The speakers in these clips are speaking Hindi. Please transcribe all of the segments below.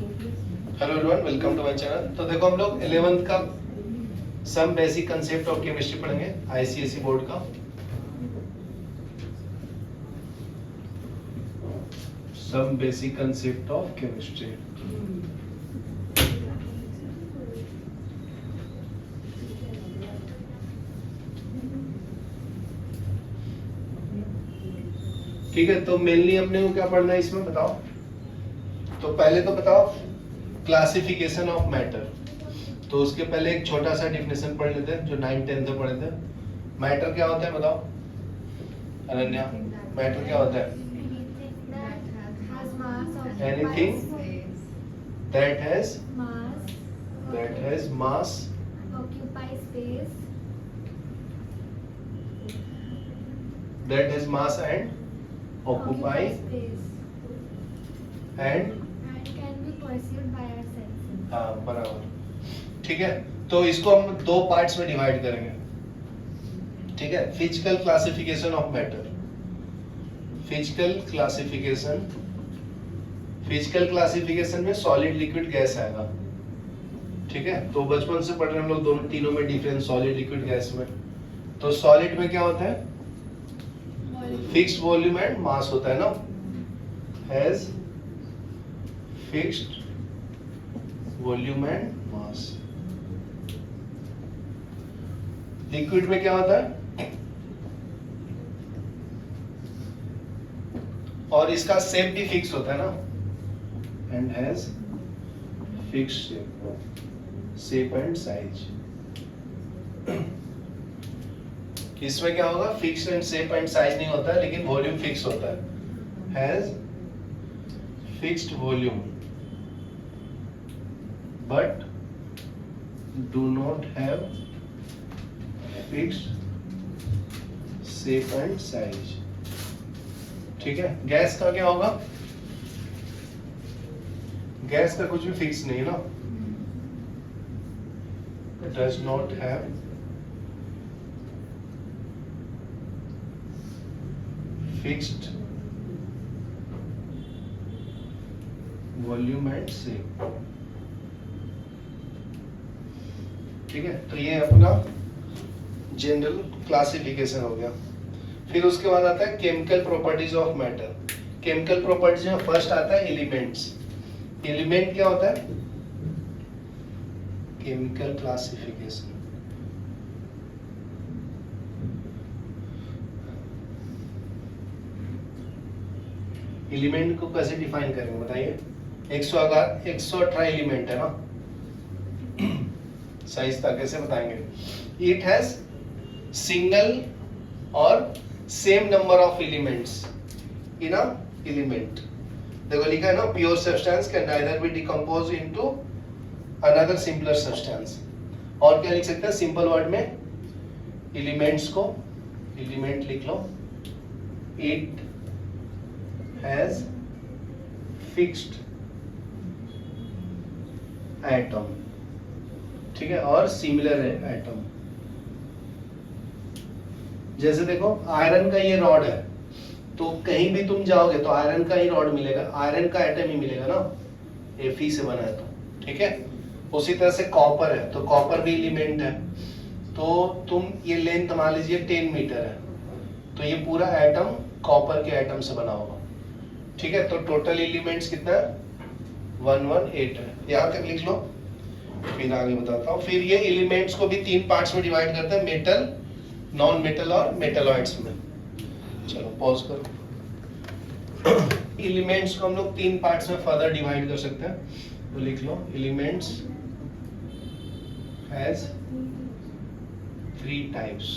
Hello everyone, welcome to my channel. तो देखो हम लोग 11th का some basic concept of chemistry पढ़ेंगे आईसीएसई बोर्ड का। Some basic concept of chemistry. ठीक है, तो मेनली अपने को क्या पढ़ना है इसमें बताओ। तो पहले तो बताओ क्लासिफिकेशन ऑफ मैटर। तो उसके पहले एक छोटा सा डिफिनेशन पढ़ लेते हैं जो 9th-10th में पढ़े थे। मैटर क्या होता है बताओ अनन्या, मैटर क्या होता है? Anything that has mass occupy space that has mass and occupy space and can be perceived by our senses. हाँ बराबर। ठीक है, तो इसको हम दो पार्ट्स में डिवाइड करेंगे। ठीक है, physical classification of matter. Physical classification में सॉलिड लिक्विड गैस आएगा। ठीक है, तो बचपन से पढ़ रहे हम लोग दोनों तीनों में डिफरेंस सॉलिड लिक्विड गैस में। तो सॉलिड में क्या होता है? फिक्स्ड वॉल्यूम एंड मास होता है ना, has fixed volume and mass. Liquid में क्या होता है? और इसका शेप भी फिक्स होता है ना, and has fixed shape and size. इसमें क्या होगा? Fix and shape and size नहीं होता है, लेकिन वॉल्यूम फिक्स होता है। Has fixed volume but do not have fixed shape and size. ठीक है, गैस का क्या होगा? गैस का कुछ भी फिक्स नहीं है ना, does not have fixed volume and shape. ठीक है, तो ये अपना जनरल क्लासिफिकेशन हो गया। फिर उसके बाद आता है chemical properties of matter. Chemical properties में फर्स्ट आता है एलिमेंट्स। एलिमेंट क्या होता है? Chemical classification. एलिमेंट को कैसे डिफाइन करेंगे बताइए। 118 एलिमेंट है ना, सही था, कैसे बताएंगे? इट हैज सिंगल और same number of elements in a element. देखो लिखा है ना, pure substance can neither be decompose into another simpler substance. और क्या लिख सकते हैं सिंपल वर्ड में? एलिमेंट्स को एलिमेंट लिख लो। It has fixed atom. ठीक है, और सिमिलर एटम। जैसे देखो आयरन का ये रॉड है, तो कहीं भी तुम जाओगे तो आयरन का ही रॉड मिलेगा, आयरन का एटम ही मिलेगा ना, Fe से बना है तो। ठीक है, उसी तरह से कॉपर है, तो कॉपर भी एलिमेंट है। तो तुम ये लेंथ मान लीजिए 10 मीटर है, तो ये पूरा एटम कॉपर के एटम से बना होगा। ठीक है, तो टोटल एलिमेंट्स कितना है? 118 है। यहाँ तक लिख लो, फिर आगे बताता हूँ। फिर ये एलिमेंट्स को भी 3 पार्ट्स में डिवाइड करते हैं, मेटल, नॉन मेटल और मेटलॉइड्स में। चलो पॉज करो। एलिमेंट्स को हम लोग 3 पार्ट्स में फर्दर डिवाइड कर सकते हैं, तो लिख लो एलिमेंट्स हैज 3 टाइप्स।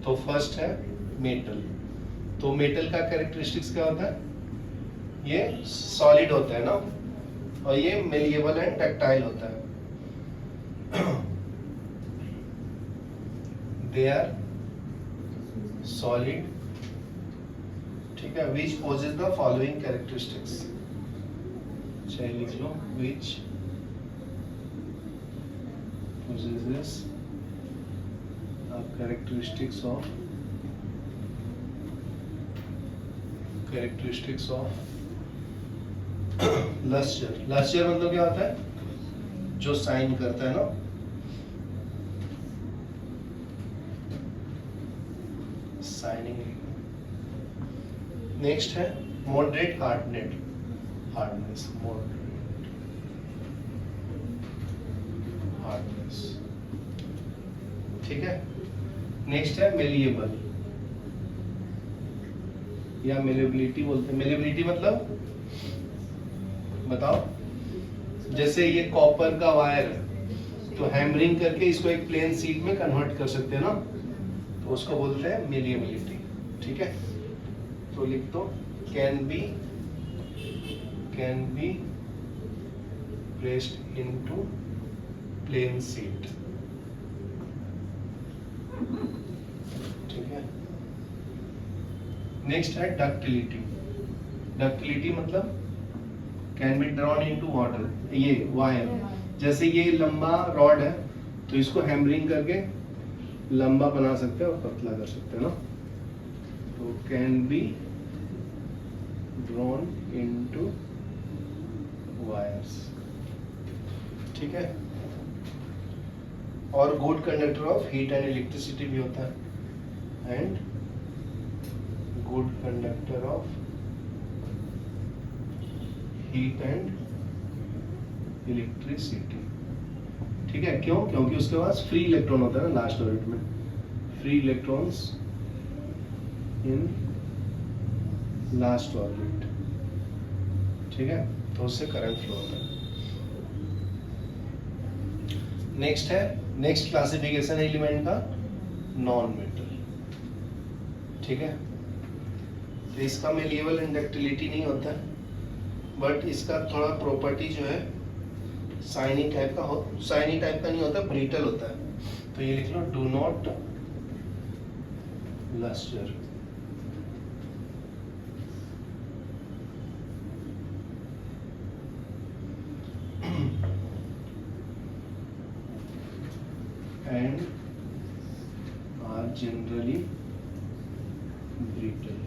तो फर्स्ट है मेटल। तो मेटल का कैरेक्टरिस्टिक्स क्या होता है? ये सॉलिड होता है ना, और ये मेलिएबल एंड डक्टाइल होता है। They are solid. ठीक है, which possess the following characteristics। चाहे लिख लो which possesses the characteristics of lustre, lustre मतलब क्या होता है? जो साइन करता है ना, साइनिंग। नेक्स्ट है moderate hardness, hardness moderate hardness, ठीक है। नेक्स्ट है मेलिएबल या मेलेबिलिटी बोलते हैं। मेलेबिलिटी मतलब बताओ, जैसे ये कॉपर का वायर है तो हैमरिंग करके इसको एक प्लेन शीट में कन्वर्ट कर सकते हैं ना, तो उसको बोलते हैं मेलिएबिलिटी, ठीक है। तो लिख दो can be placed into plain sheet, ठीक है। नेक्स्ट है डक्टिलिटी, डक्टिलिटी मतलब can be drawn into water, ये वायर, जैसे ये लंबा रॉड है तो इसको हैमरिंग करके लंबा बना सकते हैं और पतला कर सकते हैं ना, तो can be drawn into wires, ठीक है। और good conductor of heat and electricity भी होता है, and good conductor of heat and electricity, ठीक है। क्यों? क्योंकि उसके पास फ्री इलेक्ट्रॉन होता है ना लास्ट ऑर्बिट में, free electrons in last orbit, ठीक है, तो उससे करंट फ्लो होता है। नेक्स्ट है, नेक्स्ट क्लासिफिकेशन है एलिमेंट का नॉन मेटल, ठीक है। तो इसका में लेवल इंडक्टिलिटी नहीं होता है, बट इसका थोड़ा प्रॉपर्टी जो है साइनी टाइप का हो, साइनी टाइप का नहीं होता, ब्रिटल होता है। तो ये लिख लो do not lustre, and are generally brittle.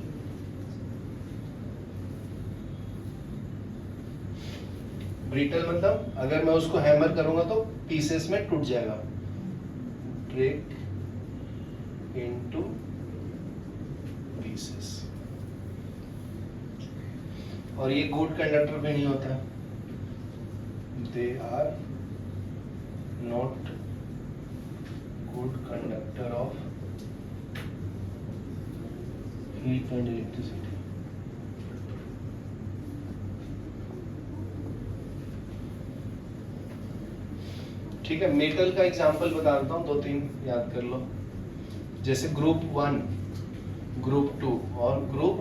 Brittle मतलब अगर मैं उसको हैमर करूंगा तो पीसेस में टूट जाएगा, ब्रेक इनटू पीसेस। और ये गुड कंडक्टर भी नहीं होता, they are not good conductor of heat and electricity, ठीक है। मेटल का एग्जांपल बता देता हूँ, 2-3 याद कर लो। जैसे ग्रुप 1, ग्रुप 2 और ग्रुप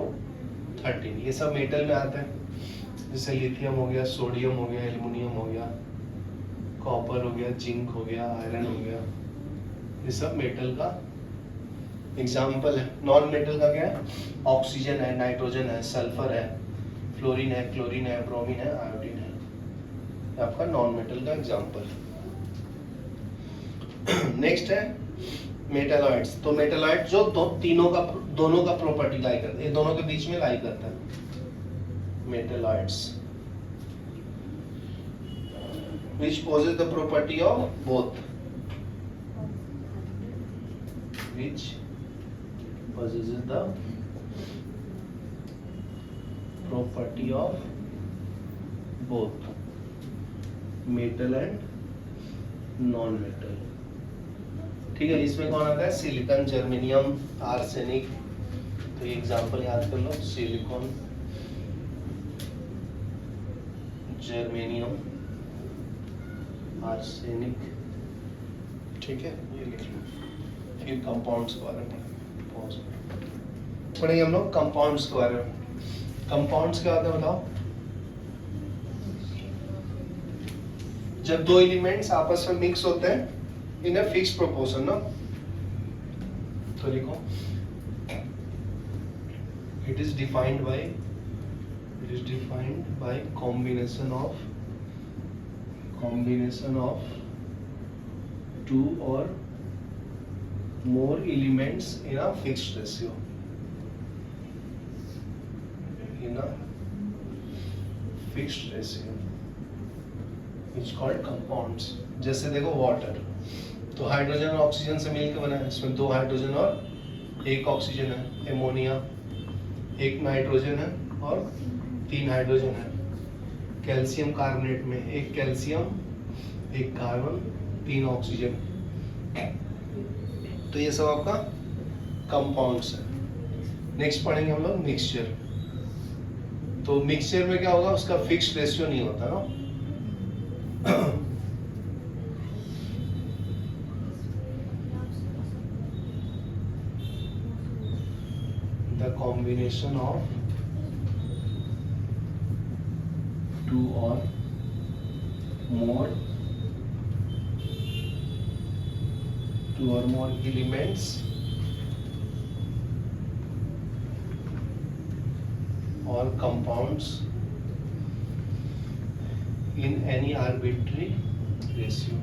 13, ये सब मेटल में आते हैं। जैसे लिथियम हो गया, सोडियम हो गया, एल्युमिनियम हो गया, कॉपर हो गया, जिंक हो गया, आयरन हो गया, ये सब मेटल का एग्जाम्पल है। नॉन मेटल का क्या है? ऑक्सीजन है, नाइट्रोजन है, सल्फर है, फ्लोरीन है, क्लोरीन है, ब्रोमीन है, आयोडीन है, ये आपका नॉन मेटल का एग्जाम्पल है। नेक्स्ट है मेटालॉइड्स। तो मेटालॉइड जो दोनों का प्रॉपर्टी लाई करता है, ये दोनों के बीच में लाई करता है, metalloids which possess the property of both, which possesses the property of both metal and non metal, ठीक है। इसमें कौन आता है? Silicon, germanium, arsenic. तो ये एग्जांपल याद कर लो, सिलिकॉन, जर्मेनियम, आर्सेनिक, ठीक है, ये लिख लो। फिर कंपाउंड्स के बारे में पढ़ेंगे हम लोग, कंपाउंड्स के बारे में। कंपाउंड्स क्या होता है बताओ? जब दो एलिमेंट्स आपस में मिक्स होते हैं इन अ फिक्स्ड प्रोपोर्शन ना, तो लिखो it is defined by combination of two or more elements in a fixed ratio, in a fixed ratio is called compounds. जैसे देखो वाटर, तो हाइड्रोजन और ऑक्सीजन से मिलकर बना है, इसमें 2 हाइड्रोजन और 1 ऑक्सीजन है। एमोनिया 1 नाइट्रोजन है और 3 हाइड्रोजन है। कैल्शियम कार्बोनेट में 1 कैल्शियम 1 कार्बन 3 ऑक्सीजन। तो ये सब आपका कंपाउंड्स है। नेक्स्ट पढ़ेंगे हम लोग मिक्सचर। तो मिक्सचर में क्या होगा, उसका फिक्स्ड रेशियो नहीं होता ना। The combination of 2 or more elements or compounds in any arbitrary ratio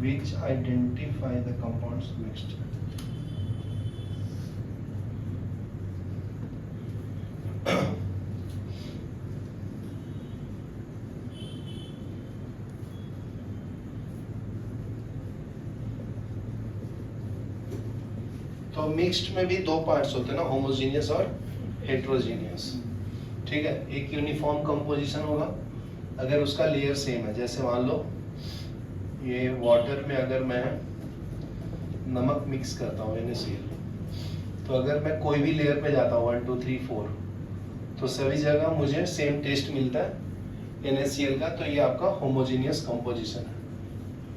which identify the compounds mixed. तो मिक्स्ड में भी 2 पार्ट्स होते हैं ना, होमोजेनियस और हेट्रोजेनियस। ठीक है, एक यूनिफॉर्म कंपोजिशन होगा अगर उसका लेयर सेम है। जैसे मान लो ये वाटर में अगर मैं नमक मिक्स करता हूँ NaCl, तो अगर मैं कोई भी लेयर पे जाता हूँ 1 2 3 4, तो सभी जगह मुझे सेम टेस्ट मिलता है NaCl का। तो ये आपका होमोजेनियस कंपोजिशन है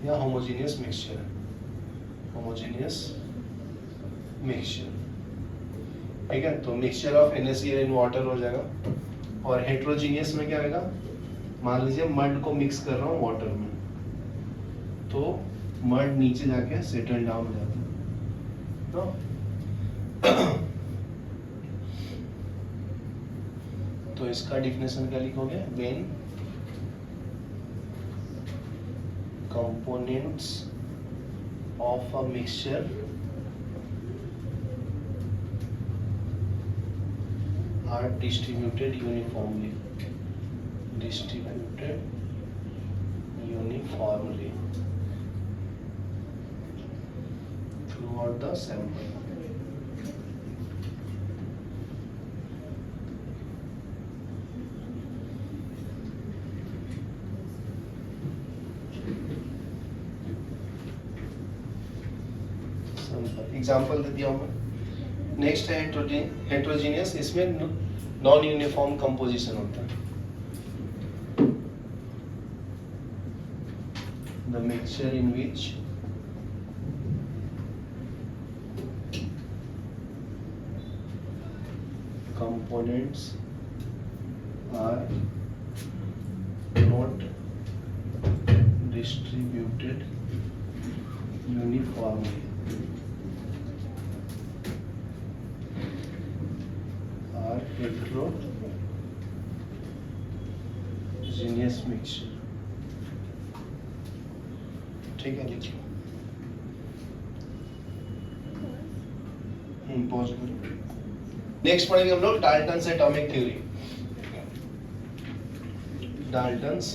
या होमोजेनियस मिक्सचर है। होमोजेनियस मिक्सचर, ठीक है। तो mixture of NaCl in water हो जाएगा। और हेट्रोजीनियस में क्या आएगा, मान लीजिए मड को मिक्स कर रहा हूँ वाटर में, तो मड नीचे जाके सेटल डाउन हो जाता है तो तो इसका डिफिनेशन क्या लिखोगे, when components of a mixture are distributed uniformly throughout the sample. Example दे दिया हूँ मैं। नेक्स्ट है हेट्रोजीनियस, इसमें नॉन यूनिफॉर्म कंपोजिशन होता है। The mixture in which components are not distributed uniformly are heterogeneous mixture। ठीक है, लिखिए। पॉज करो। नेक्स्ट पढ़ेंगे हम लोग Dalton's atomic theory. Dalton's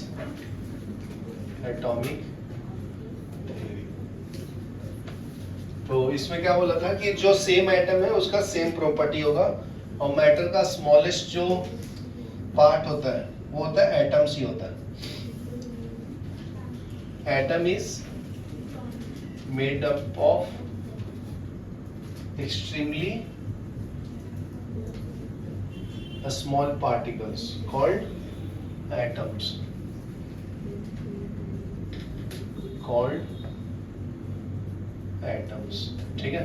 atomic theory, तो इसमें क्या बोला था कि जो सेम एटम है उसका सेम प्रॉपर्टी होगा, और मैटर का स्मॉलेस्ट जो पार्ट होता है वो होता है एटम्स ही होता है। Atom is made up of extremely small particles called atoms, ठीक है।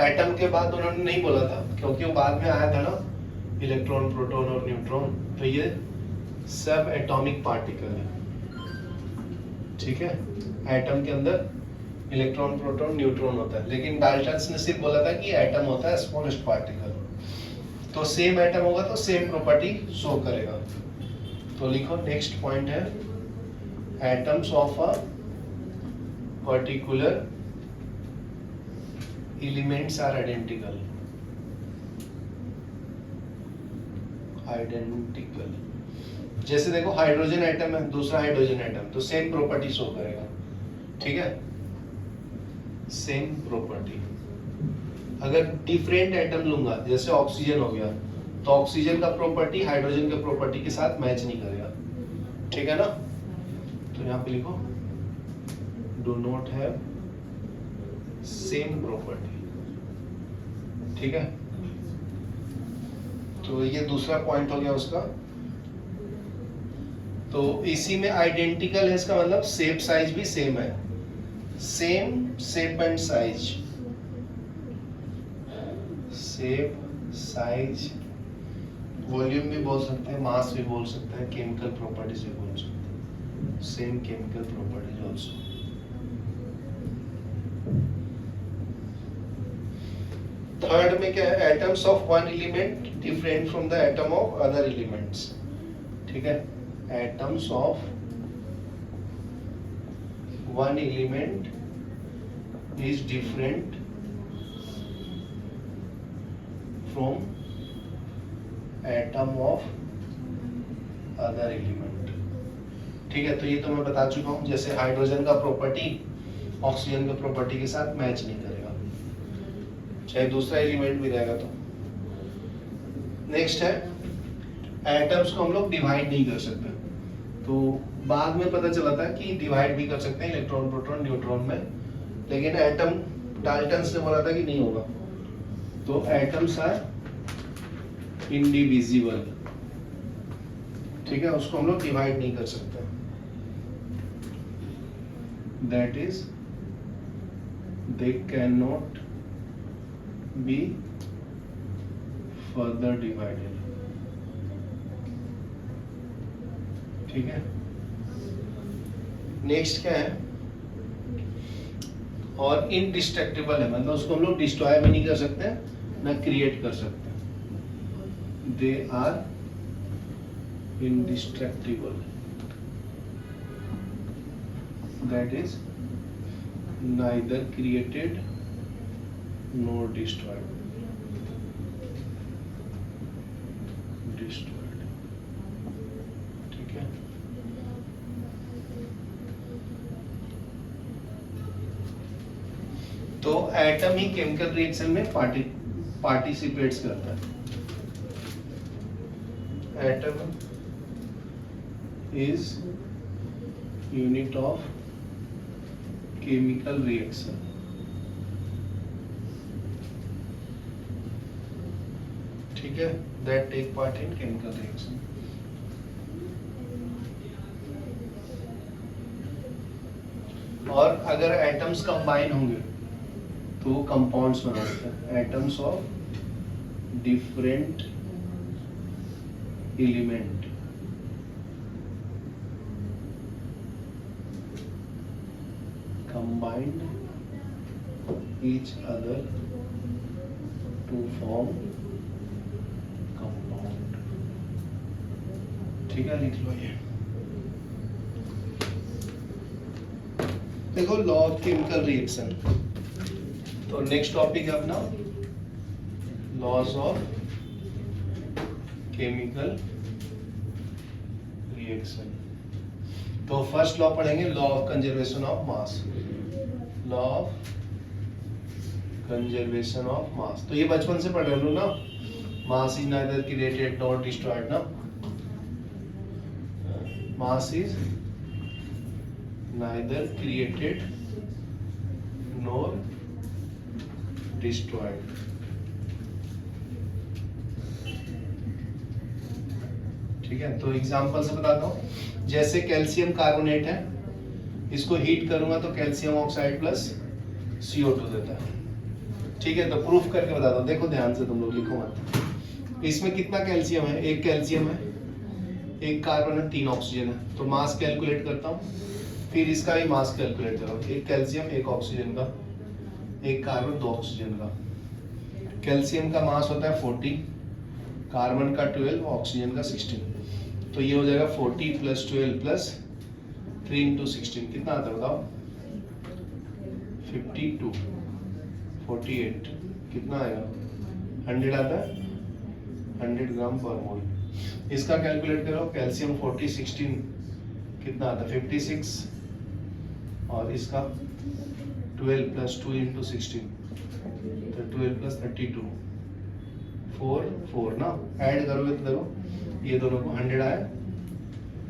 एटम के बाद उन्होंने नहीं बोला था क्योंकि वो बाद में आया था ना, इलेक्ट्रॉन प्रोटॉन और न्यूट्रॉन, तो ये सब एटॉमिक पार्टिकल है, ठीक है। एटम के अंदर इलेक्ट्रॉन प्रोटॉन न्यूट्रॉन होता है, लेकिन डाल्टन्स ने सिर्फ बोला था कि एटम होता है स्मॉलेस्ट पार्टिकल। तो सेम एटम होगा तो सेम प्रॉपर्टी शो करेगा। तो लिखो, नेक्स्ट पॉइंट है atoms of a particular elements are identical, identical. जैसे देखो हाइड्रोजन एटम है, दूसरा हाइड्रोजन एटम, तो सेम प्रॉपर्टी शो करेगा, ठीक है, सेम प्रॉपर्टी। अगर डिफरेंट एटम लूंगा, जैसे ऑक्सीजन हो गया, तो ऑक्सीजन का प्रॉपर्टी हाइड्रोजन के प्रॉपर्टी के साथ मैच नहीं करेगा, ठीक है ना। तो यहाँ पे लिखो do not have same property, ठीक है। तो ये दूसरा पॉइंट हो गया उसका। तो इसी में आइडेंटिकल है, इसका मतलब शेप साइज भी सेम है, same shape and size, shape size, volume भी बोल सकते हैं, मास भी बोल सकते हैं, केमिकल प्रॉपर्टीज भी बोल सकते हैं, same chemical properties also. Third में क्या है, atoms of one element different from the atom of other elements, ठीक है। Atoms of one element is different from atom of other element, ठीक है। तो ये तो मैं बता चुका हूं, जैसे हाइड्रोजन का प्रॉपर्टी ऑक्सीजन के प्रॉपर्टी के साथ मैच नहीं करेगा, चाहे दूसरा एलिमेंट भी रहेगा। तो नेक्स्ट है, एटम्स को हम लोग डिवाइड नहीं कर सकते, तो बाद में पता चला था कि डिवाइड भी कर सकते हैं इलेक्ट्रॉन प्रोटॉन न्यूट्रॉन में, लेकिन एटम डाल्टन्स ने बोला था कि नहीं होगा। तो एटम्स आर इंडिविजिबल, ठीक है, उसको हम लोग डिवाइड नहीं कर सकते, that is they can not be further divided, ठीक है। नेक्स्ट क्या है, और इनडिस्ट्रक्टिबल है, मतलब उसको हम लोग डिस्ट्रॉय भी नहीं कर सकते ना क्रिएट कर सकते, they are indestructible, that is neither created nor destroyed, ठीक है। तो एटम ही केमिकल रिएक्शन में पार्टिसिपेट्स करता है, atom is unit of chemical reaction, ठीक है, that take part in chemical reaction। और अगर एटम्स कंबाइन होंगे तो वो कंपाउंड्स बनाते हैं, atoms of different element, combined each other to form compound, ठीक है, लिख लो ये। देखो लॉ ऑफ केमिकल रिएक्शन, तो नेक्स्ट टॉपिक है अपना लॉज ऑफ केमिकल रिएक्शन। तो फर्स्ट लॉ पढ़ेंगे, law of conservation of mass, law of conservation of mass. तो ये बचपन से पढ़ रहे हो ना, mass is neither created nor destroyed ना, mass is neither created nor destroyed, ठीक है। तो एग्जांपल से बताता हूँ, जैसे कैल्शियम कार्बोनेट है, इसको हीट करूंगा तो कैल्शियम ऑक्साइड प्लस CO2 देता है, ठीक है। तो प्रूफ करके बताता हूँ, देखो ध्यान से, तुम लोग लिखो मत। इसमें कितना कैल्शियम है, एक कैल्शियम है, एक कार्बन है, 3 ऑक्सीजन है, तो मास कैलकुलेट करता हूँ, फिर इसका भी मास कैलकुलेट करो, एक कैल्शियम, एक ऑक्सीजन का, एक कार्बन, 2 ऑक्सीजन का। कैल्शियम का मास होता है 40, कार्बन का 12, ऑक्सीजन का 16, तो ये हो जाएगा 40 + 12 + 3 × 16 कितना आता है बताओ, 52, 48 कितना आएगा 100 आता है 100 ग्राम पर मोल। इसका कैलकुलेट करो कैल्शियम 40 16 कितना आता है 56 और इसका 12 प्लस 2 इंटू 16 तो 12 प्लस 32 4 4 ना ऐड करोगे तो देखो ये दोनों को 100 आया।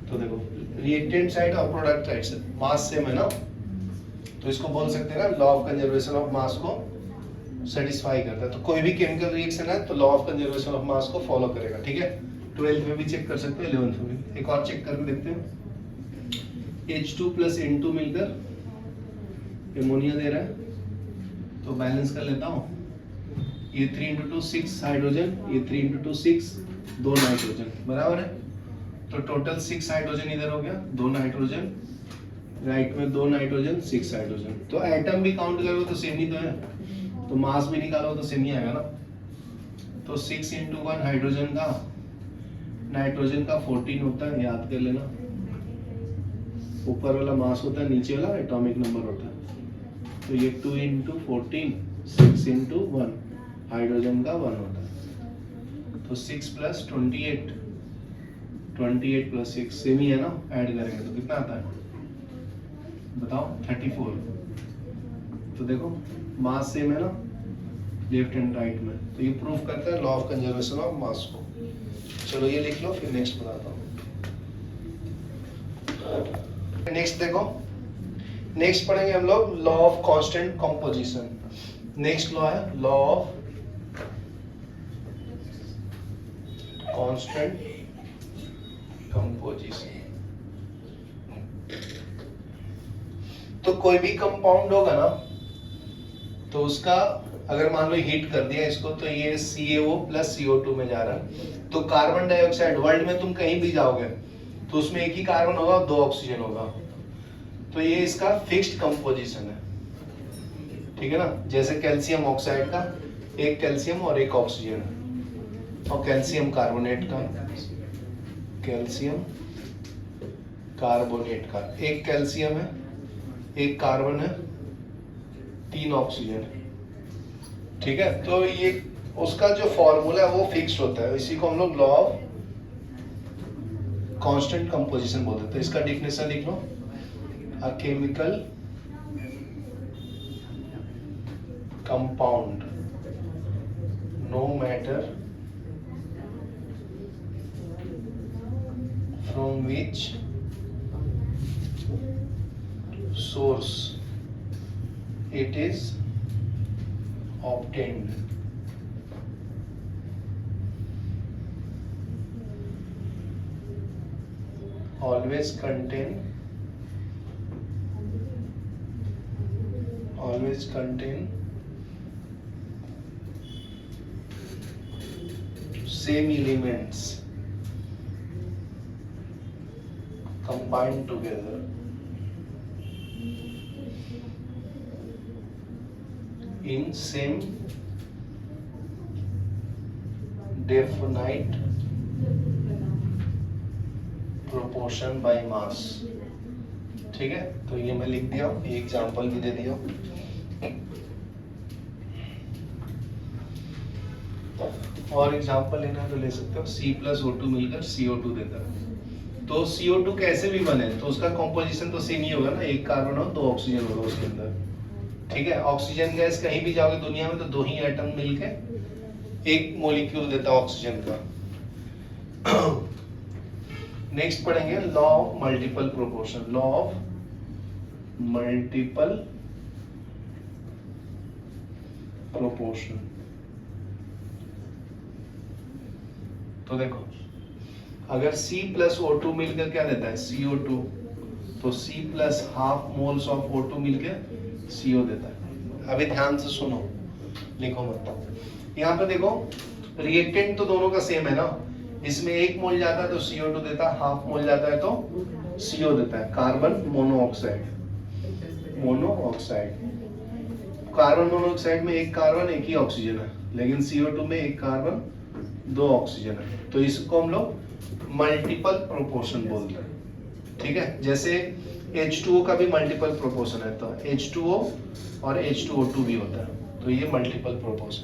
तो देखो रिएक्टेंट साइड और प्रोडक्ट साइड मास सेम है ना, तो इसको बोल सकते हैं ना लॉ ऑफ कंजर्वेशन ऑफ मास को सेटिस्फाई करता है। तो कोई भी केमिकल रिएक्शन है तो लॉ ऑफ कंजर्वेशन ऑफ मास को फॉलो करेगा, ठीक है। 12th में भी चेक कर सकते हो 11th में भी। एक और चेक करके देखते हैं H2 प्लस N2 मिलकर एमोनिया दे रहा है, तो बैलेंस कर लेता हूँ। ये 3 इंटू 2 6 हाइड्रोजन, ये 3 इंटू 2 6 2 नाइट्रोजन बराबर है। तो टोटल 6 हाइड्रोजन इधर हो गया, 2 नाइट्रोजन राइट में 2 नाइट्रोजन 6 हाइड्रोजन। तो एटम भी काउंट करोगे तो सेम ही तो है, तो मास भी निकालो तो सेम ही आएगा ना। तो 6 इंटू 1 हाइड्रोजन का नाइट्रोजन का 14 होता है, याद कर लेना। ऊपर वाला मास होता है, नीचे वाला एटॉमिक नंबर होता है। तो ये 2 इंटू 14 6 इंटू 1 हाइड्रोजन का 1 होता है। तो 6 प्लस 28 28 प्लस 6 सेम ही है ना, ऐड करेंगे तो कितना आता है बताओ 34। तो देखो मास सेम है ना लेफ्ट एंड राइट में, तो ये प्रूफ करता है लॉ ऑफ कंजर्वेशन ऑफ मास को। चलो ये लिख लो, फिर नेक्स्ट बताता हूँ। नेक्स्ट देखो, नेक्स्ट पढ़ेंगे हम लोग law of constant composition. Next law है लॉ ऑफ कांस्टेंट कंपोजिशन। तो कोई भी कंपाउंड होगा ना, तो उसका अगर मान लो हीट कर दिया इसको, तो ये CaO प्लस CO2 में जा रहा है। तो कार्बन डाइऑक्साइड वर्ल्ड में तुम कहीं भी जाओगे तो उसमें एक ही कार्बन होगा, 2 ऑक्सीजन होगा। तो ये इसका फिक्स्ड कंपोजिशन है, ठीक है ना। जैसे कैल्शियम ऑक्साइड का एक कैल्शियम और एक ऑक्सीजन है, और कैल्शियम कार्बोनेट का कैल्शियम कार्बोनेट का एक कैल्शियम है, एक कार्बन है, 3 ऑक्सीजन है, ठीक है। तो ये उसका जो फॉर्मूला है वो फिक्स्ड होता है, इसी को हम लोग लॉ ऑफ कांस्टेंट कंपोजिशन बोलते हैं। तो इसका डेफिनेशन लिख लो, a chemical compound no matter from which source it is obtained always contain same elements combined together in same definite proportion by mass, ठीक है। तो ये मैं लिख दिया, एग्जांपल भी दे दिया। और एग्जांपल लेना है तो ले सकते हो, C प्लस O2 मिलकर CO2 देता है। तो CO2 कैसे भी बने तो उसका कॉम्पोजिशन तो सेम ही होगा ना, एक कार्बन और 2 ऑक्सीजन होगा उसके अंदर, ठीक है। ऑक्सीजन गैस कहीं भी जाओगे दुनिया में तो 2 ही एटम मिलके एक मॉलिक्यूल देता है ऑक्सीजन का। नेक्स्ट पढ़ेंगे law of multiple proportion, law of multiple proportion. तो देखो अगर C प्लस O2 मिलकर क्या देता है CO2, तो C plus half moles of O2 मिलकर CO देता है। अभी ध्यान से सुनो, लिखो मत। यहाँ पे देखो रिएक्टेंट तो दोनों का सेम है ना, इसमें 1 मोल जाता है तो CO2 देता है, हाफ मोल जाता है तो CO देता है। कार्बन मोनोऑक्साइड, कार्बन मोनोऑक्साइड में एक कार्बन एक ही ऑक्सीजन है, लेकिन CO2 में एक कार्बन 2 ऑक्सीजन है। तो इसको हम लोग मल्टीपल प्रोपोर्शन बोलते हैं, ठीक है। जैसे H2O का भी मल्टीपल प्रोपोर्शन है, तो H2O और H2O2 भी होता है। तो ये मल्टीपल प्रोपोर्शन,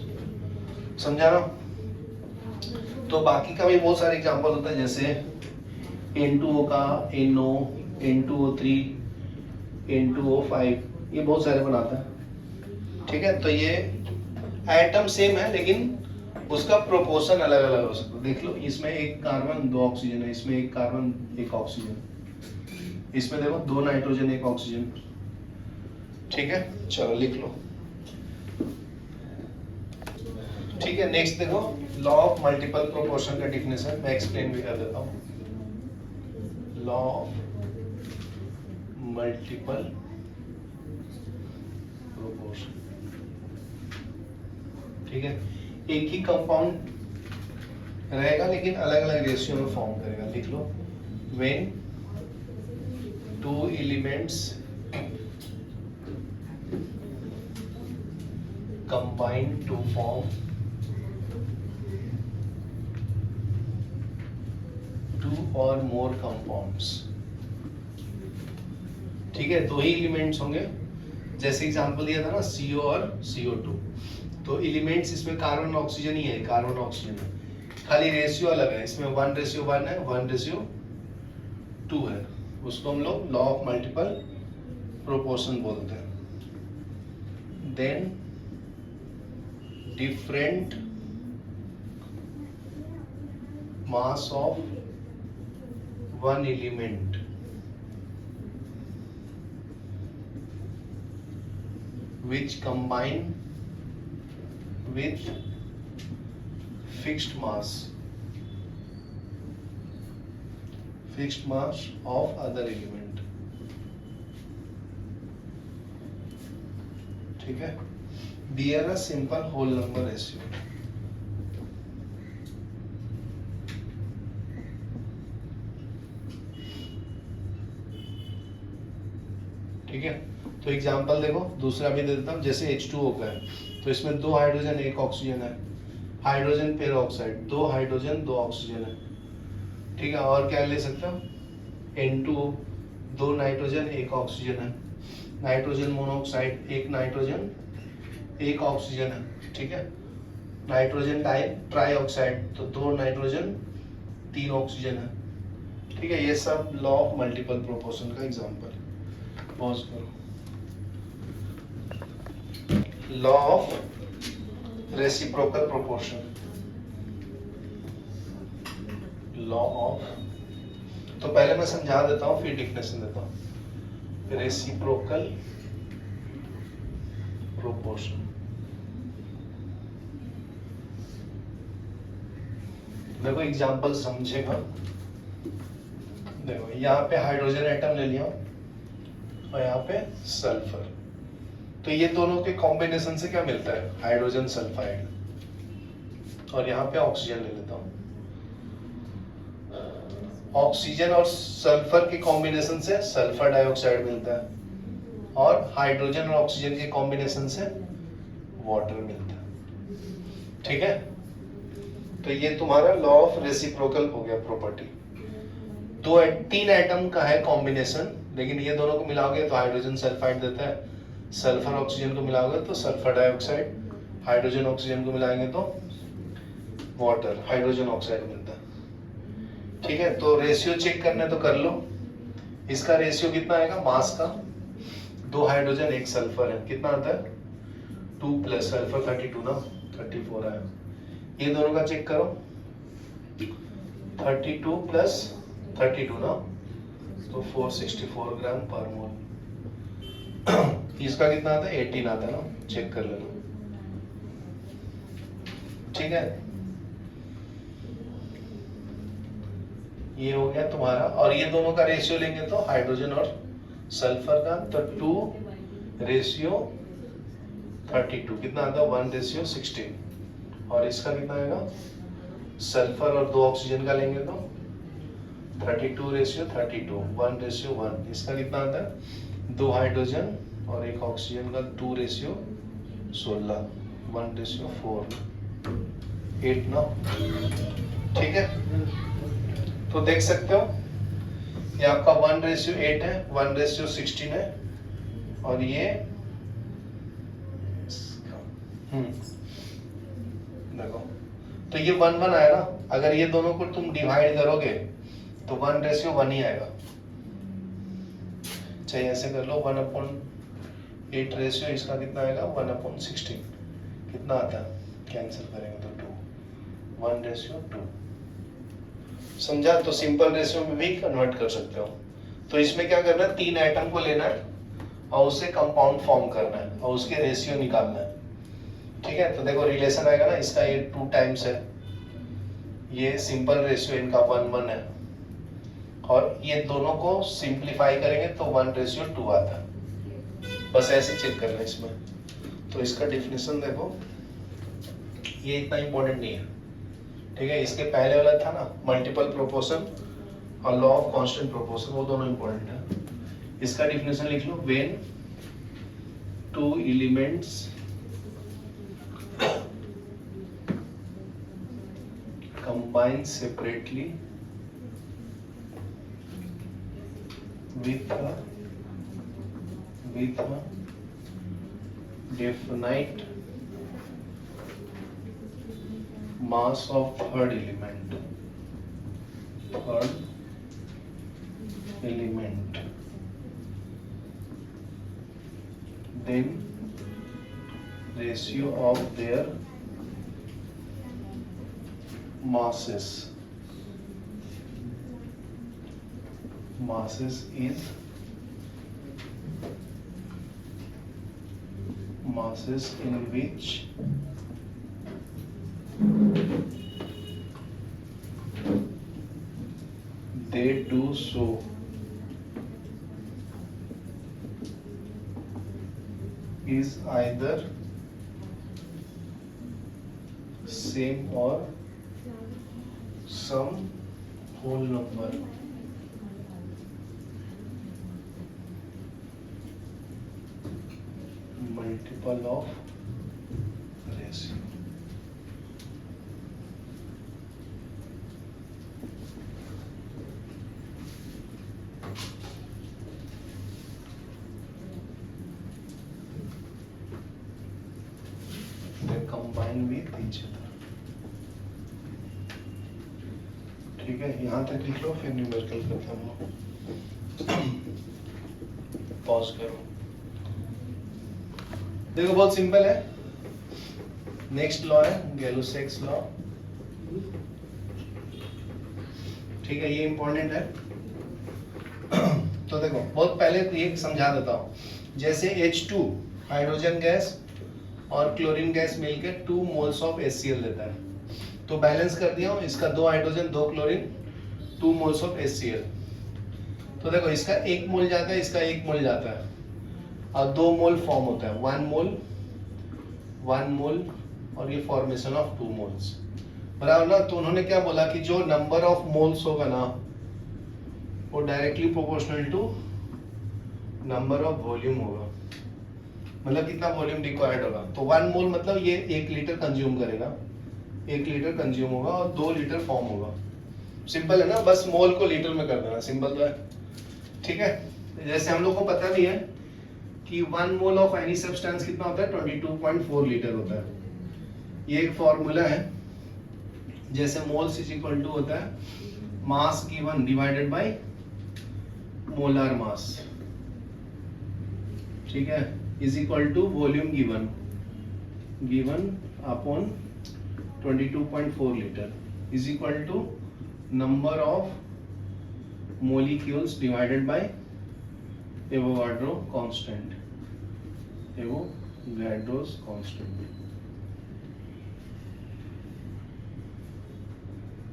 समझा ना। तो बाकी का भी बहुत सारे एग्जांपल होता है, जैसे N2O का NO, N2O3, N2O5, ये बहुत सारे बनाता है, ठीक है। तो ये एटम सेम है लेकिन उसका प्रोपोर्शन अलग अलग हो सकता है। देख लो, इसमें एक कार्बन 2 ऑक्सीजन है, इसमें एक कार्बन 1 ऑक्सीजन, इसमें देखो 2 नाइट्रोजन 1 ऑक्सीजन, ठीक है। चलो लिख लो, ठीक है। नेक्स्ट देखो, लॉ ऑफ मल्टीपल प्रोपोर्शन का डेफिनेशन मैं एक्सप्लेन भी कर देता हूँ। लॉ ऑफ मल्टीपल प्रोपोर्शन, ठीक है। एक ही कंपाउंड रहेगा लेकिन अलग अलग रेशियो में फॉर्म करेगा। लिख लो, when 2 elements combine to form 2 or more compounds, ठीक है। 2 ही एलिमेंट्स होंगे, जैसे एग्जांपल दिया था ना CO और CO2, तो एलिमेंट्स इसमें कार्बन ऑक्सीजन ही है, कार्बन ऑक्सीजन है, खाली रेशियो अलग है, इसमें 1:1 है, 1:2 है, उसको हम लोग लॉ ऑफ मल्टीपल प्रोपोर्शन बोलते हैं। Then different mass of one element which combine with fixed mass of other element, ठीक है। bear a simple whole number ratio, ठीक है। तो एग्जांपल देखो, दूसरा भी दे देता हूँ, जैसे H2O का है, तो इसमें 2 हाइड्रोजन 1 ऑक्सीजन है, हाइड्रोजन पेरोक्साइड, 2 हाइड्रोजन 2 ऑक्सीजन है, ठीक है। और क्या ले सकते हो, N2O, 2 नाइट्रोजन 1 ऑक्सीजन है, नाइट्रोजन मोनोऑक्साइड, 1 नाइट्रोजन 1 ऑक्सीजन है, ठीक है। नाइट्रोजन ट्राईऑक्साइड, तो 2 नाइट्रोजन 3 ऑक्सीजन है, ठीक है। ये सब लॉ ऑफ मल्टीपल प्रोपोर्शन का एग्जांपल। पॉज करो। Law of reciprocal proportion, law of, तो पहले मैं समझा देता हूँ फिर डिफिनेशन देता हूँ। रेसिप्रोकल प्रोपोर्शन, देखो एग्जांपल समझेगा। देखो यहाँ पे हाइड्रोजन एटम ले लिया और यहाँ पे सल्फर, तो ये दोनों के कॉम्बिनेशन से क्या मिलता है, हाइड्रोजन सल्फाइड, और यहाँ पे ऑक्सीजन ले लेता हूँ। ऑक्सीजन और सल्फर के कॉम्बिनेशन से सल्फर डाइऑक्साइड मिलता है, और हाइड्रोजन और ऑक्सीजन के कॉम्बिनेशन से वाटर मिलता है, ठीक है। तो ये तुम्हारा लॉ ऑफ रेसिप्रोकल हो गया प्रॉपर्टी। 3 एटम का है कॉम्बिनेशन, लेकिन ये दोनों को मिलाओगे तो हाइड्रोजन सल्फाइड देता है, सल्फर ऑक्सीजन को मिलाओगे तो सल्फर डाइऑक्साइड, हाइड्रोजन ऑक्सीजन को मिलाएंगे तो वाटर, हाइड्रोजन ऑक्साइड मिलता है, ठीक है। तो रेशियो चेक करने तो कर लो, इसका रेशियो कितना आएगा, मास का 2 हाइड्रोजन 1 सल्फर है, कितना आता है 2 प्लस सल्फर 32 ना, 34 आया। ये दोनों का चेक करो, 32 प्लस 32 ना, तो 464 ग्राम पर मोल। इसका कितना आता है 18 आता है ना, चेक कर लेना, ठीक है। ये हो गया तुम्हारा, और ये दोनों का रेशियो लेंगे तो हाइड्रोजन और सल्फर का, तो 2:32 कितना आता है 1:16, और इसका कितना आएगा, सल्फर और 2 ऑक्सीजन का लेंगे तो 32:32, 1:1, इसका कितना आता है 2 हाइड्रोजन और 1 ऑक्सीजन का 2:16, 1:4, 8 ना, ठीक है। तो देख सकते हो ये आपका 1:8 है, 1:16 है, और ये देखो तो ये 1 1 आया ना, अगर ये दोनों को तुम डिवाइड करोगे तो 1:1 ही आएगा। चाहे ऐसे कर लो 1/8 रेशियो, इसका कितना आएगा 1/16, कितना आता है, कैंसिल करेंगे तो 2, 1:2। समझा? तो सिंपल रेशियो में भी कन्वर्ट कर सकते हो। तो इसमें क्या करना है, 3 एटम को लेना है और उससे कंपाउंड फॉर्म करना है और उसके रेशियो निकालना है। ठीक है, तो देखो रिलेशन आएगा ना, इसका ये 2 टाइम्स है, ये सिंपल रेशियो इनका 1 1 है, और ये दोनों को सिंप्लीफाई करेंगे तो 1:2 आता है। बस ऐसे चेक करना है इसमें। तो इसका डेफिनेशन देखो, ये इतना इंपॉर्टेंट नहीं है। ठीक है, इसके पहले वाला था ना मल्टीपल प्रोपोर्शन और लॉ ऑफ कांस्टेंट प्रोपोर्शन, वो दोनों इंपॉर्टेंट है। इसका डेफिनेशन लिख लो, when 2 elements combine separately with a definite mass of third element, then ratio of their masses in which they do so is either same or some whole number multiple of ratio। They combine with each other। ठीक है, यहाँ तक लिख लो, फिर न्यूमेरिकल करते हैं हम लोग। पॉज करो। देखो बहुत सिंपल है। नेक्स्ट लॉ है गैलो-सेक्स लॉ। ठीक है, ये इंपॉर्टेंट है। तो देखो बहुत पहले तो ये समझा देता हूँ। जैसे H2 हाइड्रोजन गैस और क्लोरीन गैस मिलकर 2 मोल्स ऑफ HCl देता है, तो बैलेंस कर दिया हूँ, इसका 2 hydrogen 2 chlorine 2 moles of HCl। तो देखो इसका 1 मोल जाता है, इसका 1 मोल जाता है और 2 मोल फॉर्म होता है, 1 मोल और ये फॉर्मेशन ऑफ 2 मोल्स, बराबर ना। तो उन्होंने क्या बोला कि जो नंबर ऑफ मोल्स होगा ना वो directly proportional to number of volume होगा, मतलब कितना वॉल्यूम रिक्वायर्ड होगा। तो 1 मोल मतलब ये 1 लीटर कंज्यूम करेगा, 1 लीटर कंज्यूम होगा और 2 लीटर फॉर्म होगा। सिंपल है ना, बस मोल को लीटर में कर देना, सिंपल तो है। ठीक है, जैसे हम लोग को पता भी है कि 1 मोल ऑफ एनी सब्सटेंस कितना होता है, 22.4 लीटर होता है। ये एक फॉर्मूला है, जैसे मोल्स इज इक्वल टू होता है mass given divided by molar mass. ठीक है, is equal to volume given upon 22.4 litre is equal to number of molecules divided by Avogadro's constant।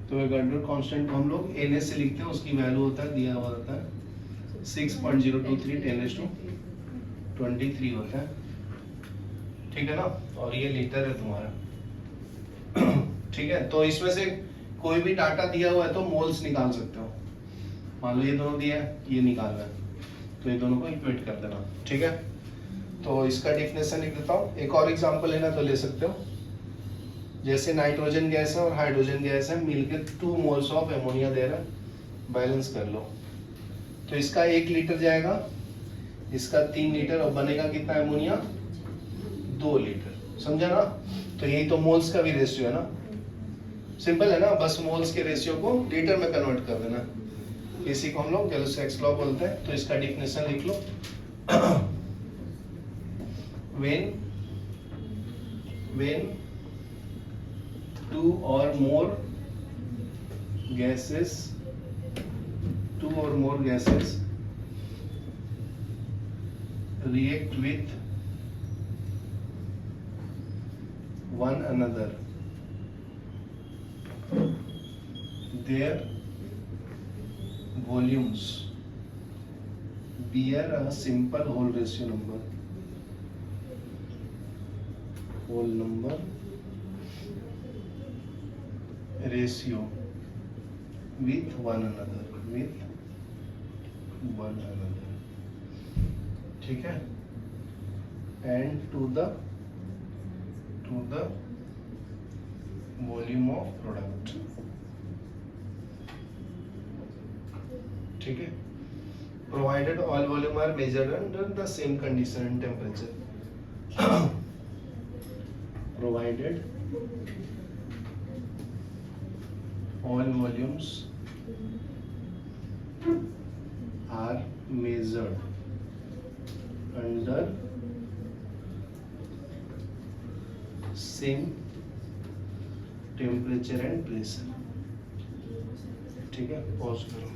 तो एवोगाड्रो कांस्टेंट को हम लोग Na से लिखते हैं, उसकी वैल्यू होता है, दिया हुआ होता है 6.023 10⁻23 होता है। ठीक है ना, और ये लीटर है तुम्हारा। ठीक है, तो इसमें से कोई भी डाटा दिया हुआ है तो मोल्स निकाल सकते हो। मान लो ये दोनों दिया है, ये निकालना है, तो ये दोनों को इक्वेट कर देना। ठीक है, तो इसका डेफिनेशन लिख देता हूँ। एक और एग्जांपल लेना तो ले सकते हो। जैसे नाइट्रोजन गैस है और हाइड्रोजन गैस है, मिलकर 2 मोल्स ऑफ एमोनिया दे रहा है, बैलेंस कर लो। तो इसका 1 लीटर जाएगा, इसका 3 लीटर, और बनेगा कितना एमोनिया, 2 लीटर। समझा ना? तो यही तो मोल्स का भी रेशियो है ना, सिंपल है ना, बस मोल्स के रेशियो को लीटर में कन्वर्ट कर देना। इसी को हम लोग गैलो-सैक्स लॉ बोलते हैं। तो इसका डिफिनेशन लिख लो। when two or more gases react with one another, their volumes bear a simple whole number ratio with one another, ठीक है, and to the volume of product, ठीक है, provided all volume are measured under the same condition and temperature. Provided all volumes are measured under same temperature and pressure, ठीक है, पॉज करो।